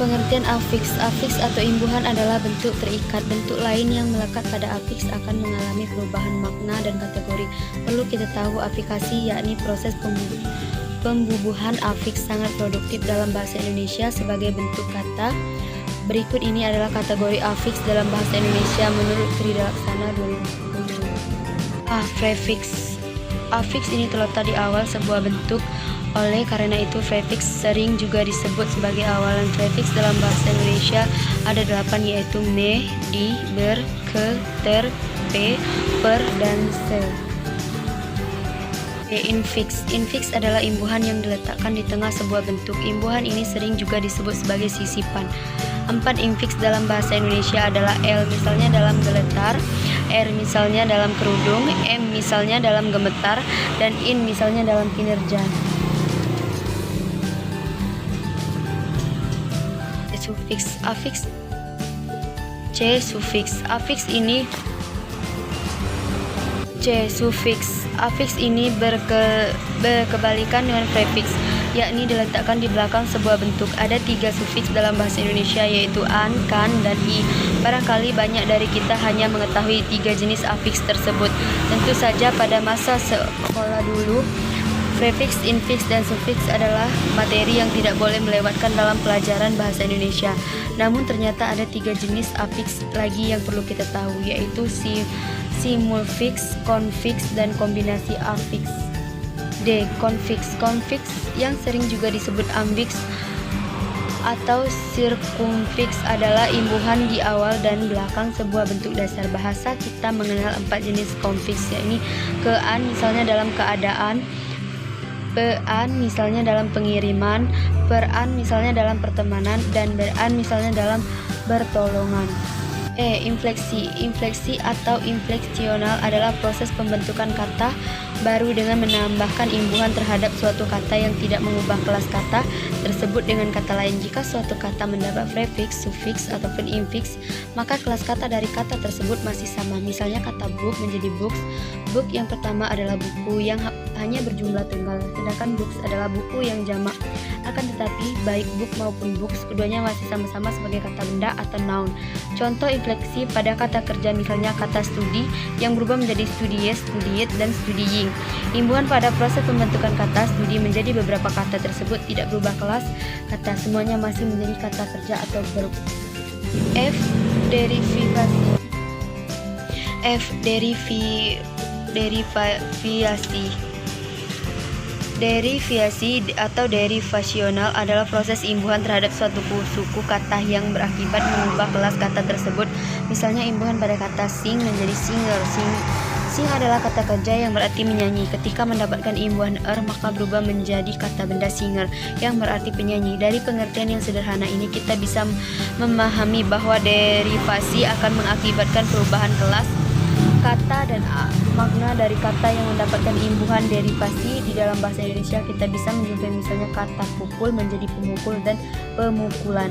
Pengertian afiks. Afiks atau imbuhan adalah bentuk terikat. Bentuk lain yang melekat pada afiks akan mengalami perubahan makna dan kategori. Perlu kita tahu aplikasi, yakni proses pembubuhan afiks sangat produktif dalam bahasa Indonesia sebagai bentuk kata. Berikut ini adalah kategori afiks dalam bahasa Indonesia menurut Tridalaksana 2010. A. Prefiks. Afiks ini terletak di awal sebuah bentuk. Oleh karena itu, prefiks sering juga disebut sebagai awalan. Prefiks dalam bahasa Indonesia ada 8, yaitu me, di, ber, ke, ter, pe, per, dan se. Infiks. Infiks adalah imbuhan yang diletakkan di tengah sebuah bentuk. Imbuhan ini sering juga disebut sebagai sisipan. 4 infiks dalam bahasa Indonesia adalah L misalnya dalam geletar, R misalnya dalam kerudung, M misalnya dalam gemetar, dan in misalnya dalam kinerja. Sufiks. Afiks. C. Sufiks. Afiks ini berkebalikan dengan prefiks, yakni diletakkan di belakang sebuah bentuk. Ada 3 sufiks dalam bahasa Indonesia, yaitu an, kan, dan i. Barangkali banyak dari kita hanya mengetahui 3 jenis afiks tersebut. Tentu saja pada masa sekolah dulu, prefiks, infiks, dan sufiks adalah materi yang tidak boleh melewatkan dalam pelajaran bahasa Indonesia. Namun ternyata ada 3 jenis afiks lagi yang perlu kita tahu, yaitu simulfiks, konfiks, dan kombinasi afiks. D. Konfiks. Konfiks yang sering juga disebut ambiks atau sirkumfiks adalah imbuhan di awal dan belakang sebuah bentuk dasar. Bahasa kita mengenal 4 jenis konfiks, yakni kean misalnya dalam keadaan, pean misalnya dalam pengiriman, peran misalnya dalam pertemanan, dan beran misalnya dalam bertolongan. Infleksi. Infleksi atau infleksional adalah proses pembentukan kata baru dengan menambahkan imbuhan terhadap suatu kata yang tidak mengubah kelas kata tersebut dengan kata lain. Jika suatu kata mendapat prefiks, sufiks, ataupun infiks, maka kelas kata dari kata tersebut masih sama. Misalnya kata book menjadi books. Book yang pertama adalah buku yang hanya berjumlah tunggal, sedangkan books adalah buku yang jamak. Akan tetapi, baik book maupun books, keduanya masih sama-sama sebagai kata benda atau noun. Contoh infleksi pada kata kerja, misalnya kata studi yang berubah menjadi studies, studied, dan studying. Imbuhan pada proses pembentukan kata studi menjadi beberapa kata tersebut tidak berubah kelas kata, semuanya masih menjadi kata kerja atau verb. F. Derivasi atau derivasional adalah proses imbuhan terhadap suatu suku kata yang berakibat mengubah kelas kata tersebut. Misalnya imbuhan pada kata sing menjadi singer. Sing adalah kata kerja yang berarti menyanyi. Ketika mendapatkan imbuhan maka berubah menjadi kata benda singer yang berarti penyanyi. Dari pengertian yang sederhana ini kita bisa memahami bahwa derivasi akan mengakibatkan perubahan kelas kata dan makna dari kata yang mendapatkan imbuhan derivasi. Di dalam bahasa Indonesia kita bisa menjumpai misalnya kata pukul menjadi pemukul dan pemukulan.